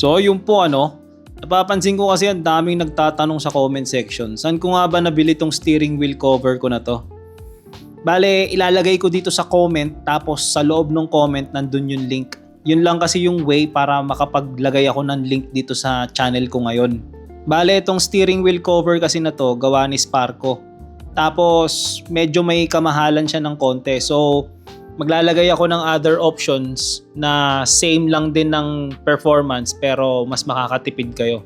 So yun po napapansin ko kasi ang daming nagtatanong sa comment section, saan ko nga ba nabili tong steering wheel cover ko na to? Bale, ilalagay ko dito sa comment, tapos sa loob ng comment nandun yung link. Yun lang kasi yung way para makapaglagay ako ng link dito sa channel ko ngayon. Bale, itong steering wheel cover kasi na to, gawa ni Sparco. Tapos, medyo may kamahalan siya ng konti. So, maglalagay ako ng other options na same lang din ng performance pero mas makakatipid kayo.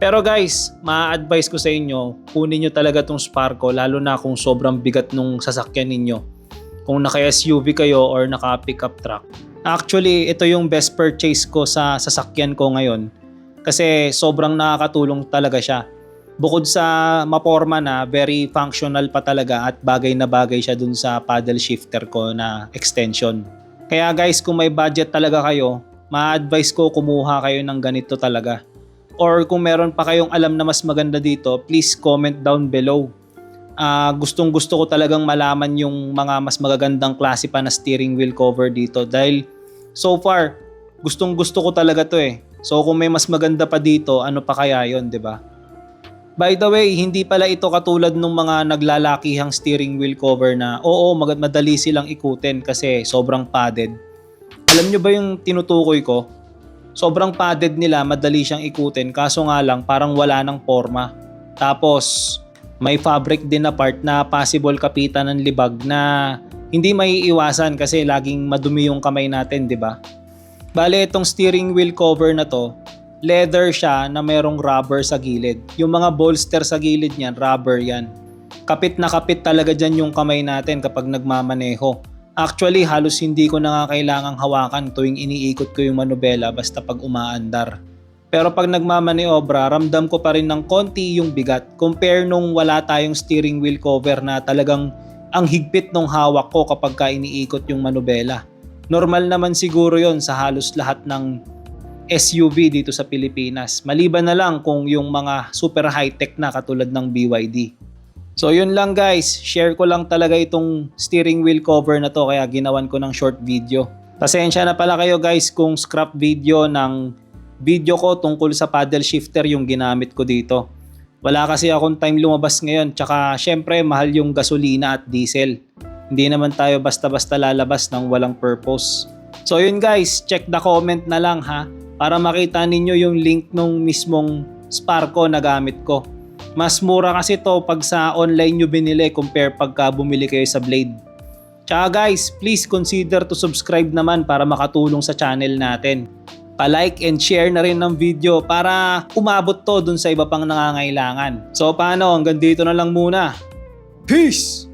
Pero guys, ma-advise ko sa inyo, kunin nyo talaga tong Sparco lalo na kung sobrang bigat nung sasakyan ninyo. Kung naka-SUV kayo or naka-pickup truck. Actually, ito yung best purchase ko sa sasakyan ko ngayon kasi sobrang nakakatulong talaga siya. Bukod sa maporma na, very functional pa talaga at bagay na bagay siya dun sa paddle shifter ko na extension. Kaya guys, kung may budget talaga kayo, ma-advise ko kumuha kayo ng ganito talaga. Or kung meron pa kayong alam na mas maganda dito, please comment down below. Gustong gusto ko talagang malaman yung mga mas magagandang klase pa na steering wheel cover dito dahil so far, gustong gusto ko talaga to eh. So kung may mas maganda pa dito, ano pa kaya yon, 'di ba? By the way, hindi pala ito katulad ng mga naglalakihang steering wheel cover na madali silang ikutin kasi sobrang padded. Alam nyo ba yung tinutukoy ko? Sobrang padded nila, madali siyang ikutin kaso nga lang parang wala ng forma. Tapos may fabric din na part na possible kapitan ng libag na hindi maiiwasan kasi laging madumi yung kamay natin, di ba? Bale, itong steering wheel cover na to, leather siya na merong rubber sa gilid. Yung mga bolster sa gilid niyan, rubber yan. Kapit na kapit talaga dyan yung kamay natin kapag nagmamaneho. Actually, halos hindi ko na nga kailangang hawakan tuwing iniikot ko yung manubela basta pag umaandar. Pero pag nagmamaniobra, ramdam ko pa rin ng konti yung bigat compare nung wala tayong steering wheel cover na talagang ang higpit ng hawak ko kapag iniikot yung manubela. Normal naman siguro yon sa halos lahat ng SUV dito sa Pilipinas. Maliban na lang kung yung mga super high-tech na katulad ng BYD. So yun lang guys, share ko lang talaga itong steering wheel cover na to kaya ginawan ko ng short video. Pasensya na pala kayo guys kung scrap video ng video ko tungkol sa paddle shifter yung ginamit ko dito. Wala kasi akong time lumabas ngayon tsaka syempre mahal yung gasolina at diesel. Hindi naman tayo basta-basta lalabas ng walang purpose. So yun guys, check the comment na lang ha para makita ninyo yung link nung mismong Sparco na gamit ko. Mas mura kasi to pag sa online nyo binili compare pagka bumili kayo sa Blade. Tsaka guys, please consider to subscribe naman para makatulong sa channel natin. Pa-like and share na rin ng video para umabot to dun sa iba pang nangangailangan. So paano, hanggang dito na lang muna. Peace!